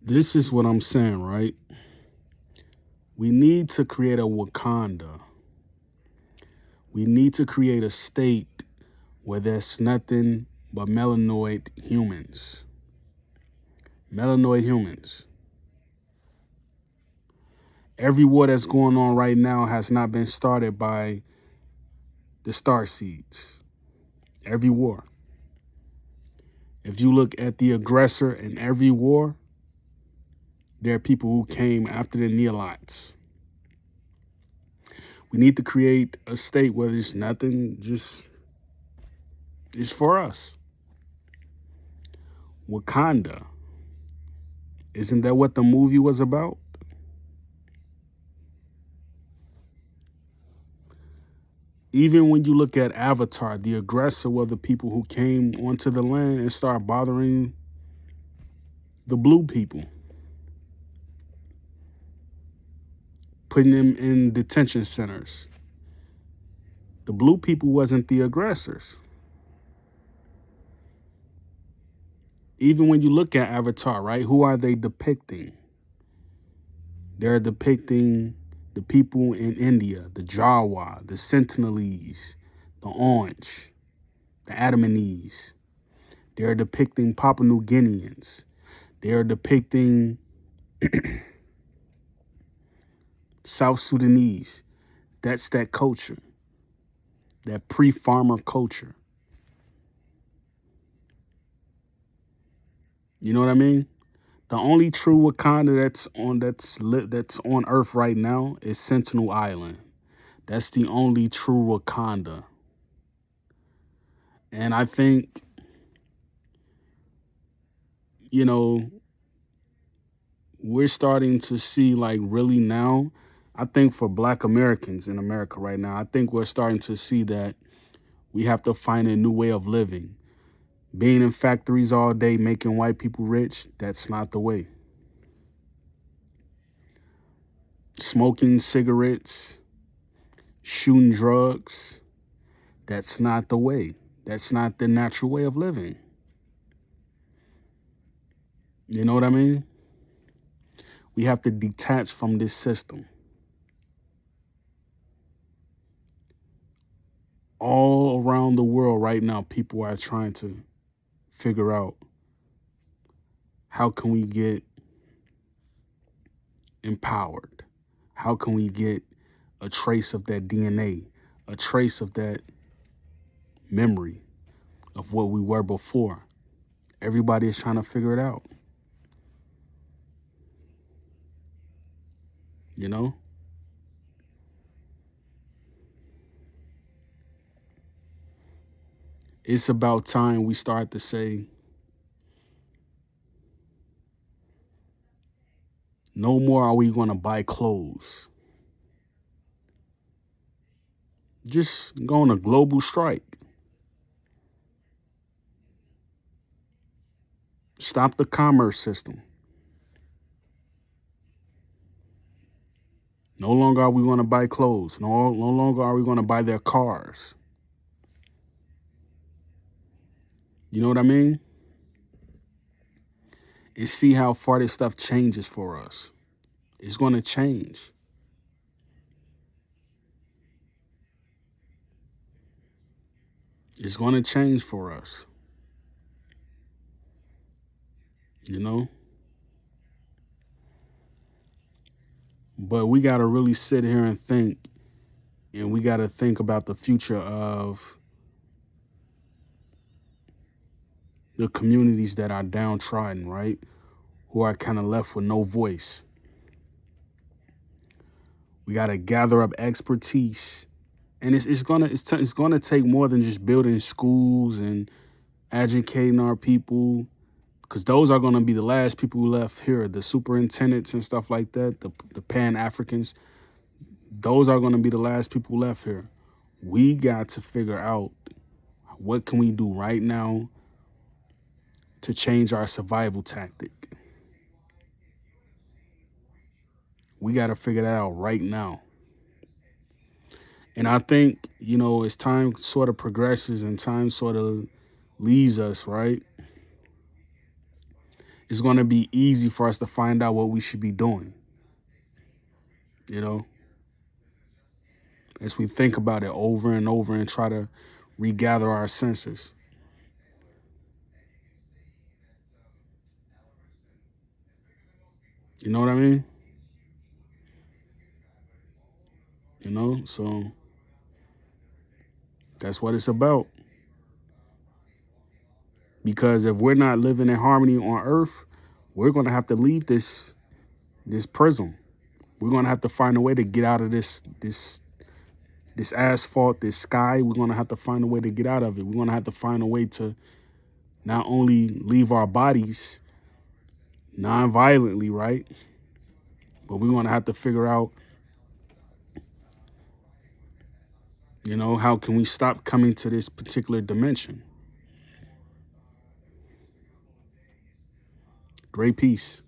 This is what I'm saying, right? We need to create a Wakanda. We need to create a state where there's nothing but melanoid humans. Melanoid humans. Every war that's going on right now has not been started by the star seeds. Every war. If you look at the aggressor in every war, there are people who came after the Neolites. We need to create a state where there's nothing, just it's for us. Wakanda. Isn't that what the movie was about? Even when you look at Avatar, the aggressor were the people who came onto the land and started bothering the blue people, putting them in detention centers. The blue people wasn't the aggressors. Even when you look at Avatar, right, who are they depicting? They're depicting the people in India, the Jarawa, the Sentinelese, the Orange, the Adamanese. They're depicting Papua New Guineans. They're depicting South Sudanese. That's that culture, that pre-farmer culture. You know what I mean? The only true Wakanda that's on Earth right now is Sentinel Island. That's the only true Wakanda. And I think, you know, we're starting to see, like, really now, I think for Black Americans in America right now, I think we're starting to see that we have to find a new way of living. Being in factories all day making white people rich, that's not the way. Smoking cigarettes, shooting drugs, that's not the way. That's not the natural way of living. You know what I mean? We have to detach from this system. All around the world right now, people are trying to figure out how can we get empowered? How can we get a trace of that DNA, a trace of that memory of what we were before? Everybody is trying to figure it out. You know? It's about time we start to say, no more are we going to buy clothes. Just go on a global strike. Stop the commerce system. No longer are we going to buy clothes. No longer are we going to buy their cars. You know what I mean? And see how far this stuff changes for us. It's going to change. It's going to change for us. You know? But we got to really sit here and think. And we got to think about the future of the communities that are downtrodden, right? Who are kind of left with no voice. We got to gather up expertise. And it's gonna take more than just building schools and educating our people, because those are gonna be the last people who left here. The superintendents and stuff like that, the Pan Africans, those are gonna be the last people left here. We got to figure out what can we do right now to change our survival tactic. We got to figure that out right now. And I think, as time sort of progresses and time sort of leaves us, right? it's going to be easy for us to find out what we should be doing, you know, as we think about it over and over and try to regather our senses. You know what I mean? So that's what it's about. Because if we're not living in harmony on earth, we're going to have to leave this prison. We're going to have to find a way to get out of this asphalt, this sky. We're going to have to find a way to get out of it. We're going to have to find a way to not only leave our bodies non-violently, right? But we're going to have to figure out, how can we stop coming to this particular dimension? Great peace.